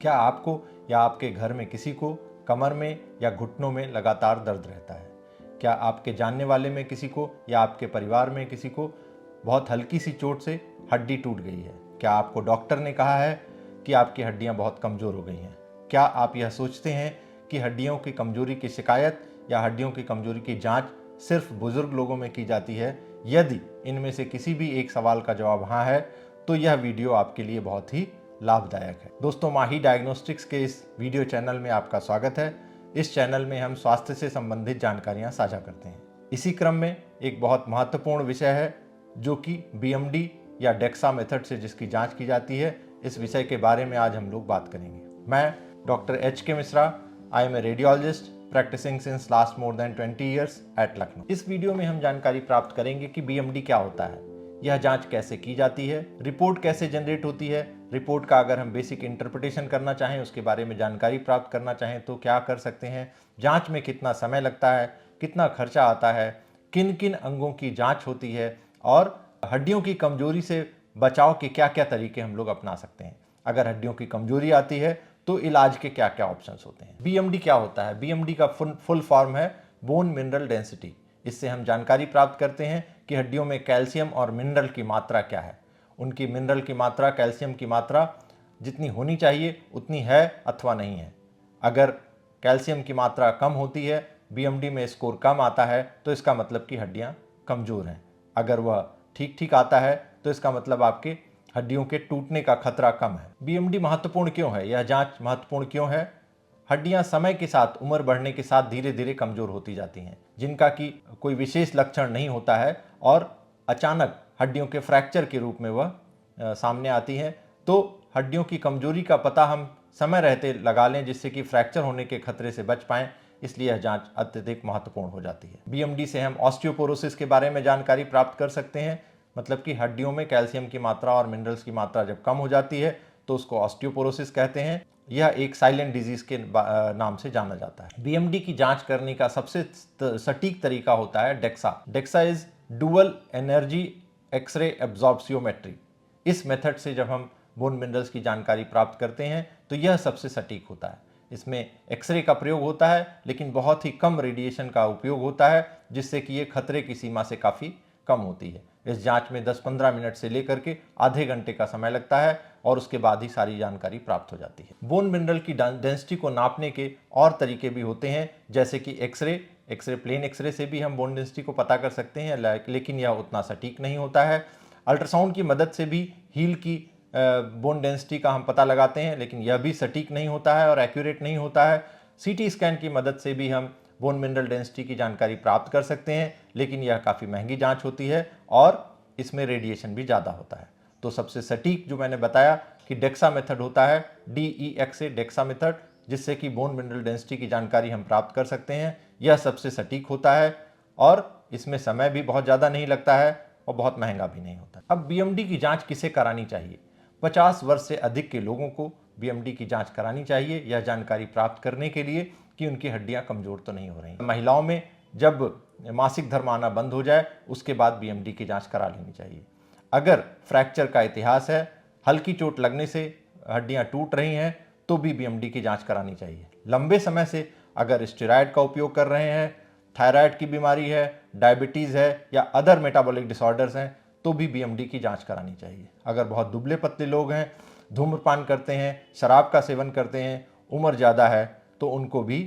क्या आपको या आपके घर में किसी को कमर में या घुटनों में लगातार दर्द रहता है? क्या आपके जानने वाले में किसी को या आपके परिवार में किसी को बहुत हल्की सी चोट से हड्डी टूट गई है? क्या आपको डॉक्टर ने कहा है कि आपकी हड्डियां बहुत कमज़ोर हो गई हैं? क्या आप यह सोचते हैं कि हड्डियों की कमजोरी की शिकायत या हड्डियों की कमजोरी की जांच सिर्फ बुजुर्ग लोगों में की जाती है? यदि इनमें से किसी भी एक सवाल का जवाब हाँ है तो यह वीडियो आपके लिए बहुत ही लाभदायक है। दोस्तों, माही डायग्नोस्टिक्स के इस वीडियो चैनल में आपका स्वागत है। इस चैनल में हम स्वास्थ्य से संबंधित जानकारियां साझा करते हैं। इसी क्रम में एक बहुत महत्वपूर्ण विषय है जो कि बीएमडी या डेक्सा मेथड से जिसकी जांच की जाती है, इस विषय के बारे में आज हम लोग बात करेंगे। मैं doctor HK Mishra, I am a radiologist practicing since last more than 20 years at Lucknow. इस वीडियो में हम जानकारी प्राप्त करेंगे कि बीएमडी क्या होता है, यह जांच कैसे की जाती है, रिपोर्ट कैसे जनरेट होती है, रिपोर्ट का अगर हम बेसिक इंटरप्रिटेशन करना चाहें, उसके बारे में जानकारी प्राप्त करना चाहें तो क्या कर सकते हैं, जांच में कितना समय लगता है, कितना खर्चा आता है, किन किन अंगों की जांच होती है और हड्डियों की कमजोरी से बचाव के क्या क्या तरीके हम लोग अपना सकते हैं। अगर हड्डियों की कमजोरी आती है तो इलाज के क्या क्या ऑप्शंस होते हैं। बीएमडी क्या होता है? बीएमडी का फुल फॉर्म है बोन मिनरल डेंसिटी। इससे हम जानकारी प्राप्त करते हैं कि हड्डियों में कैल्शियम और मिनरल की मात्रा क्या है। उनकी मिनरल की मात्रा, कैल्शियम की मात्रा जितनी होनी चाहिए उतनी है अथवा नहीं है। अगर कैल्शियम की मात्रा कम होती है, बीएमडी में स्कोर कम आता है, तो इसका मतलब कि हड्डियां कमज़ोर हैं। अगर वह ठीक ठीक आता है तो इसका मतलब आपके हड्डियों के टूटने का खतरा कम है। बीएमडी महत्वपूर्ण क्यों है? यह जांच महत्वपूर्ण क्यों है? हड्डियां समय के साथ, उम्र बढ़ने के साथ धीरे धीरे कमजोर होती जाती हैं, जिनका कि कोई विशेष लक्षण नहीं होता है और अचानक हड्डियों के फ्रैक्चर के रूप में वह सामने आती हैं। तो हड्डियों की कमजोरी का पता हम समय रहते लगा लें जिससे कि फ्रैक्चर होने के खतरे से बच पाएं, इसलिए यह जांच अत्यधिक महत्वपूर्ण हो जाती है। बीएमडी से हम ऑस्टियोपोरोसिस के बारे में जानकारी प्राप्त कर सकते हैं, मतलब कि हड्डियों में कैल्शियम की मात्रा और मिनरल्स की मात्रा जब कम हो जाती है तो उसको ऑस्टियोपोरोसिस कहते हैं। यह एक साइलेंट डिजीज के नाम से जाना जाता है। बीएमडी की जांच करने का सबसे सटीक तरीका होता है DEXA. DEXA is dual energy x ray absorptiometry. इस मेथड से जब हम बोन मिनरल्स की जानकारी प्राप्त करते हैं तो यह सबसे सटीक होता है। इसमें एक्सरे का प्रयोग होता है लेकिन बहुत ही कम रेडिएशन का उपयोग होता है, जिससे कि ये खतरे की सीमा से काफ़ी कम होती है। इस जांच में 10-15 मिनट से लेकर के आधे घंटे का समय लगता है और उसके बाद ही सारी जानकारी प्राप्त हो जाती है। बोन मिनरल की डेंसिटी को नापने के और तरीके भी होते हैं, जैसे कि एक्सरे प्लेन एक्सरे से भी हम बोन डेंसिटी को पता कर सकते हैं, लेकिन यह उतना सटीक नहीं होता है। अल्ट्रासाउंड की मदद से भी हील की बोन डेंसिटी का हम पता लगाते हैं, लेकिन यह भी सटीक नहीं होता है और एक्यूरेट नहीं होता है। सीटी स्कैन की मदद से भी हम बोन मिनरल डेंसिटी की जानकारी प्राप्त कर सकते हैं, लेकिन यह काफ़ी महंगी जांच होती है और इसमें रेडिएशन भी ज़्यादा होता है। तो सबसे सटीक जो मैंने बताया कि डेक्सा मेथड होता है, DEXA डेक्सा मेथड, जिससे कि बोन मिनरल डेंसिटी की जानकारी हम प्राप्त कर सकते हैं। यह सबसे सटीक होता है और इसमें समय भी बहुत ज़्यादा नहीं लगता है और बहुत महंगा भी नहीं होता। अब बीएमडी की जाँच किसे करानी चाहिए? 50 वर्ष से अधिक के लोगों को बीएमडी की जांच करानी चाहिए, यह जानकारी प्राप्त करने के लिए कि उनकी हड्डियां कमजोर तो नहीं हो रही। महिलाओं में जब मासिक धर्म आना बंद हो जाए उसके बाद बीएमडी की जांच करा लेनी चाहिए। अगर फ्रैक्चर का इतिहास है, हल्की चोट लगने से हड्डियां टूट रही हैं तो भी बीएमडी की जांच करानी चाहिए। लंबे समय से अगर स्टेरॉयड का उपयोग कर रहे हैं, थायराइड की बीमारी है, डायबिटीज़ है या अदर मेटाबॉलिक डिसऑर्डर्स हैं तो भी बीएमडी की जांच करानी चाहिए। अगर बहुत दुबले पतले लोग हैं, धूम्रपान करते हैं, शराब का सेवन करते हैं, उम्र ज़्यादा है, तो उनको भी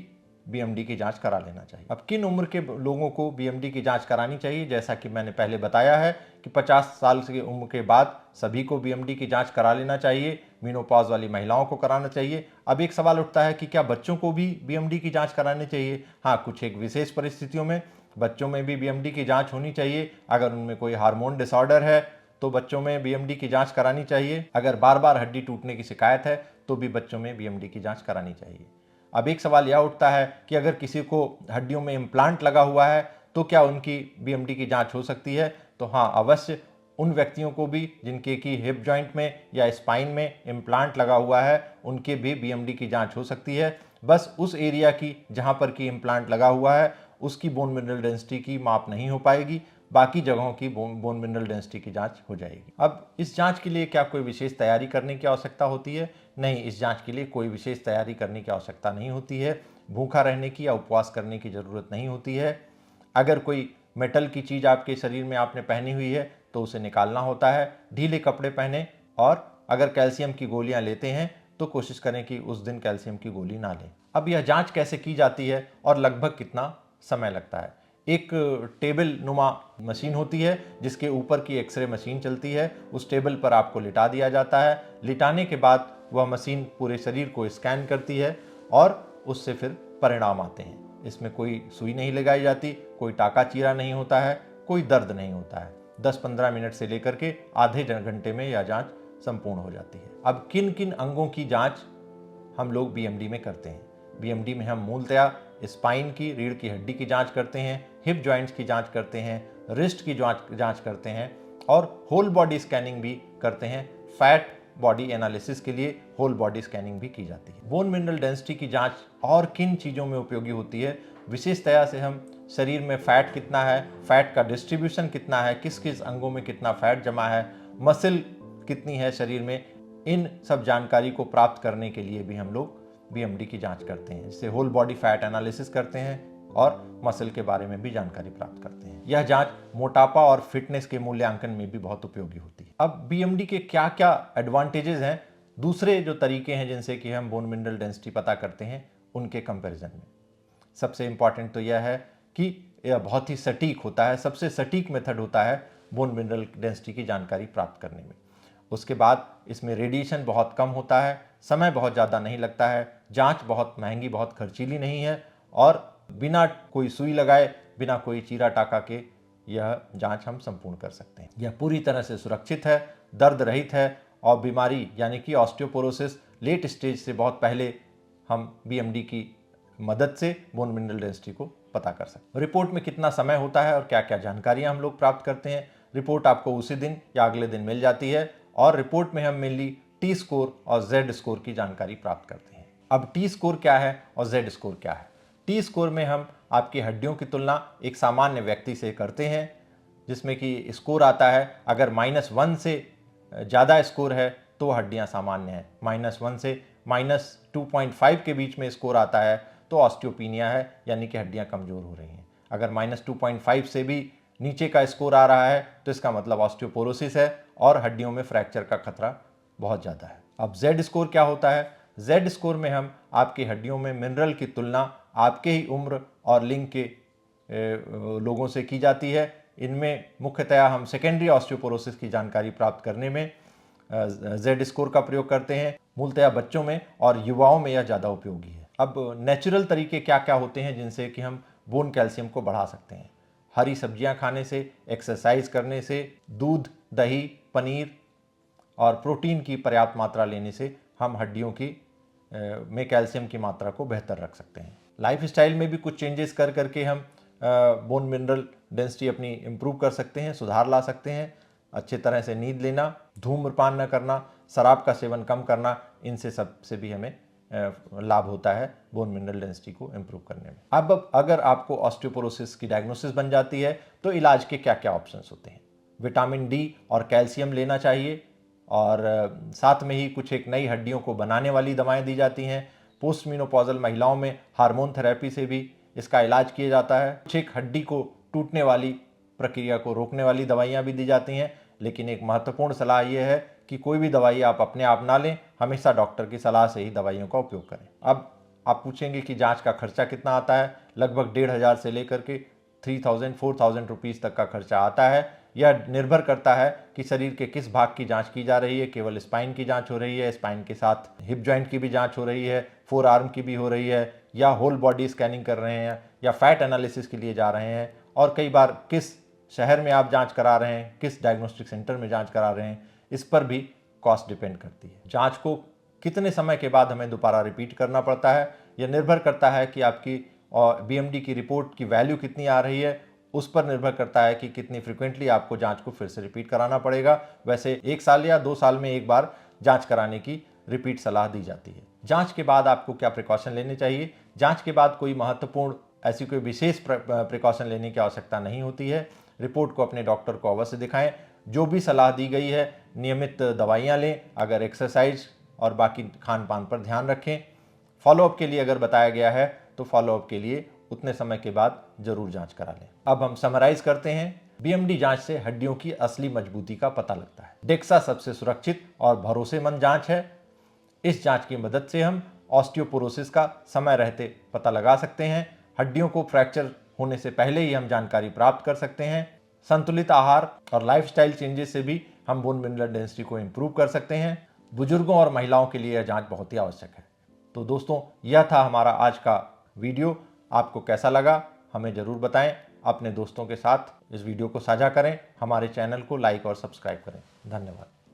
बीएमडी की जांच करा लेना चाहिए। अब किन उम्र के लोगों को बीएमडी की जांच करानी चाहिए? जैसा कि मैंने पहले बताया है कि 50 साल की उम्र के बाद सभी को बीएमडी की जांच करा लेना चाहिए। मेनोपॉज वाली महिलाओं को कराना चाहिए। अब एक सवाल उठता है कि क्या बच्चों को भी बीएमडी की जांच करानी चाहिए? हाँ, कुछ एक विशेष परिस्थितियों में बच्चों में भी बीएमडी की जांच होनी चाहिए। अगर उनमें कोई हार्मोन डिसऑर्डर है तो बच्चों में बीएमडी की जांच करानी चाहिए। अगर बार बार हड्डी टूटने की शिकायत है तो भी बच्चों में बीएमडी की जांच करानी चाहिए। अब एक सवाल यह उठता है कि अगर किसी को हड्डियों में इम्प्लांट लगा हुआ है तो क्या उनकी बीएमडी की जांच हो सकती है? तो हाँ, अवश्य उन व्यक्तियों को भी जिनके की हिप जॉइंट में या स्पाइन में इम्प्लांट लगा हुआ है उनके भी बीएमडी की जांच हो सकती है। बस उस एरिया की जहां पर की इम्प्लांट लगा हुआ है उसकी बोन मिनरल डेंसिटी की माप नहीं हो पाएगी, बाकी जगहों की बोन मिनरल डेंसिटी की जांच हो जाएगी। अब इस जांच के लिए क्या कोई विशेष तैयारी करने की आवश्यकता होती है? नहीं, इस जांच के लिए कोई विशेष तैयारी करने की आवश्यकता नहीं होती है। भूखा रहने की या उपवास करने की ज़रूरत नहीं होती है। अगर कोई मेटल की चीज़ आपके शरीर में आपने पहनी हुई है तो उसे निकालना होता है। ढीले कपड़े पहने, और अगर कैल्शियम की गोलियां लेते हैं तो कोशिश करें कि उस दिन कैल्शियम की गोली ना लें। अब यह जांच कैसे की जाती है और लगभग कितना समय लगता है? एक टेबल नुमा मशीन होती है जिसके ऊपर की एक्सरे मशीन चलती है। उस टेबल पर आपको लिटा दिया जाता है। लिटाने के बाद वह मशीन पूरे शरीर को स्कैन करती है और उससे फिर परिणाम आते हैं। इसमें कोई सुई नहीं लगाई जाती, कोई टाका चीरा नहीं होता है, कोई दर्द नहीं होता है। 10-15 मिनट से लेकर के आधे घंटे में यह जांच संपूर्ण हो जाती है। अब किन किन अंगों की जांच हम लोग बीएमडी में करते हैं? बीएमडी में हम मूलतया स्पाइन की, रीढ़ की हड्डी की जांच करते हैं, हिप जॉइंट्स की जांच करते हैं, रिस्ट की जांच करते हैं और होल बॉडी स्कैनिंग भी करते हैं। फैट बॉडी एनालिसिस के लिए होल बॉडी स्कैनिंग भी की जाती है। बोन मिनरल डेंसिटी की जांच और किन चीज़ों में उपयोगी होती है? विशेषतया से हम शरीर में फैट कितना है, फैट का डिस्ट्रीब्यूशन कितना है, किस किस अंगों में कितना फैट जमा है, मसल कितनी है शरीर में, इन सब जानकारी को प्राप्त करने के लिए भी हम लोग बीएमडी की जांच करते हैं, जिससे होल बॉडी फैट एनालिसिस करते हैं और मसल के बारे में भी जानकारी प्राप्त करते हैं। यह जांच मोटापा और फिटनेस के मूल्यांकन में भी बहुत उपयोगी होती है। अब बीएमडी के क्या क्या एडवांटेजेस हैं दूसरे जो तरीके हैं जिनसे कि हम बोन मिनरल डेंसिटी पता करते हैं उनके कंपैरिजन में? सबसे इंपॉर्टेंट तो यह है कि यह बहुत ही सटीक होता है, सबसे सटीक मेथड होता है बोन मिनरल डेंसिटी की जानकारी प्राप्त करने में। उसके बाद इसमें रेडिएशन बहुत कम होता है, समय बहुत ज़्यादा नहीं लगता है, जांच बहुत महंगी, बहुत खर्चीली नहीं है और बिना कोई सुई लगाए, बिना कोई चीरा टाका के यह जांच हम संपूर्ण कर सकते हैं। यह पूरी तरह से सुरक्षित है, दर्द रहित है और बीमारी यानी कि ऑस्टियोपोरोसिस लेट स्टेज से बहुत पहले हम बीएमडी की मदद से बोन मिनरल डेंसिटी को पता कर सकते हैं। रिपोर्ट में कितना समय होता है और क्या क्या जानकारियां हम लोग प्राप्त करते हैं? रिपोर्ट आपको उसी दिन या अगले दिन मिल जाती है और रिपोर्ट में हम मेनली टी स्कोर और जेड स्कोर की जानकारी प्राप्त करते हैं। अब टी स्कोर क्या है और जेड स्कोर क्या है? टी स्कोर में हम आपकी हड्डियों की तुलना एक सामान्य व्यक्ति से करते हैं, जिसमें कि स्कोर आता है अगर -1 से ज़्यादा स्कोर है तो हड्डियां सामान्य हैं, -1 से -2.5 के बीच में स्कोर आता है तो ऑस्टियोपीनिया है, यानी कि हड्डियां कमज़ोर हो रही हैं। अगर -2.5 से भी नीचे का स्कोर आ रहा है तो इसका मतलब ऑस्टियोपोरोसिस है और हड्डियों में फ्रैक्चर का खतरा बहुत ज़्यादा है। अब जेड स्कोर क्या होता है? जेड स्कोर में हम आपकी हड्डियों में मिनरल की तुलना आपके ही उम्र और लिंग के लोगों से की जाती है। इनमें मुख्यतया हम सेकेंडरी ऑस्टियोपोरोसिस की जानकारी प्राप्त करने में जेड स्कोर का प्रयोग करते हैं। मूलतया बच्चों में और युवाओं में यह ज़्यादा उपयोगी है। अब नेचुरल तरीके क्या क्या होते हैं जिनसे कि हम बोन कैल्शियम को बढ़ा सकते हैं? हरी सब्जियां खाने से, एक्सरसाइज करने से, दूध, दही, पनीर और प्रोटीन की पर्याप्त मात्रा लेने से हम हड्डियों की में कैल्शियम की मात्रा को बेहतर रख सकते हैं। लाइफस्टाइल में भी कुछ चेंजेस कर करके हम बोन मिनरल डेंसिटी अपनी इम्प्रूव कर सकते हैं, सुधार ला सकते हैं। अच्छे तरह से नींद लेना, धूम्रपान न करना, शराब का सेवन कम करना, इनसे सब से भी हमें लाभ होता है बोन मिनरल डेंसिटी को इम्प्रूव करने में। अब अगर आपको ऑस्टियोपोरोसिस की डायग्नोसिस बन जाती है तो इलाज के क्या क्या ऑप्शंस होते हैं? विटामिन डी और कैल्शियम लेना चाहिए और साथ में ही कुछ एक नई हड्डियों को बनाने वाली दवाएं दी जाती हैं। पोस्ट मेनोपॉजल महिलाओं में हार्मोन थेरेपी से भी इसका इलाज किया जाता है। कुछ एक हड्डी को टूटने वाली प्रक्रिया को रोकने वाली दवाइयाँ भी दी जाती हैं, लेकिन एक महत्वपूर्ण सलाह यह है कि कोई भी दवाई आप अपने आप ना लें, हमेशा डॉक्टर की सलाह से ही दवाइयों का उपयोग करें। अब आप पूछेंगे कि जांच का खर्चा कितना आता है? लगभग 1500 से लेकर के 3000-4000 रुपीज़ तक का खर्चा आता है। यह निर्भर करता है कि शरीर के किस भाग की जांच की जा रही है। केवल स्पाइन की जांच हो रही है, स्पाइन के साथ हिप जॉइंट की भी जांच हो रही है, फोर आर्म की भी हो रही है, या होल बॉडी स्कैनिंग कर रहे हैं, या फैट एनालिसिस के लिए जा रहे हैं, और कई बार किस शहर में आप जांच करा रहे हैं, किस डायग्नोस्टिक सेंटर में जांच करा रहे हैं, इस पर भी कॉस्ट डिपेंड करती है। जांच को कितने समय के बाद हमें दोबारा रिपीट करना पड़ता है, यह निर्भर करता है कि आपकी बीएमडी की रिपोर्ट की वैल्यू कितनी आ रही है। उस पर निर्भर करता है कि कितनी फ्रिक्वेंटली आपको जांच को फिर से रिपीट कराना पड़ेगा। वैसे 1 साल या 2 साल में एक बार जांच कराने की रिपीट सलाह दी जाती है। जांच के बाद आपको क्या प्रिकॉशन लेने चाहिए? जांच के बाद कोई महत्वपूर्ण ऐसी कोई विशेष प्रिकॉशन लेने की आवश्यकता नहीं होती है। रिपोर्ट को अपने डॉक्टर को अवश्य दिखाएं। जो भी सलाह दी गई है, नियमित दवाइयाँ लें। अगर एक्सरसाइज और बाकी खान पान पर ध्यान रखें। फॉलोअप के लिए अगर बताया गया है तो फॉलोअप के लिए उतने समय के बाद जरूर जांच करा लें। अब हम समराइज करते हैं। बीएमडी जांच से हड्डियों की असली मजबूती का पता लगता है। डेक्सा सबसे सुरक्षित और भरोसेमंद जांच है। इस जांच की मदद से हम ऑस्टियोपोरोसिस का समय रहते पता लगा सकते हैं। हड्डियों को फ्रैक्चर होने से पहले ही हम जानकारी प्राप्त कर सकते हैं। संतुलित आहार और लाइफस्टाइल चेंजेस से भी हम बोन मिनरल डेंसिटी को इम्प्रूव कर सकते हैं। बुजुर्गों और महिलाओं के लिए यह जांच बहुत ही आवश्यक है। तो दोस्तों, यह था हमारा आज का वीडियो। आपको कैसा लगा हमें ज़रूर बताएं। अपने दोस्तों के साथ इस वीडियो को साझा करें। हमारे चैनल को लाइक और सब्सक्राइब करें। धन्यवाद।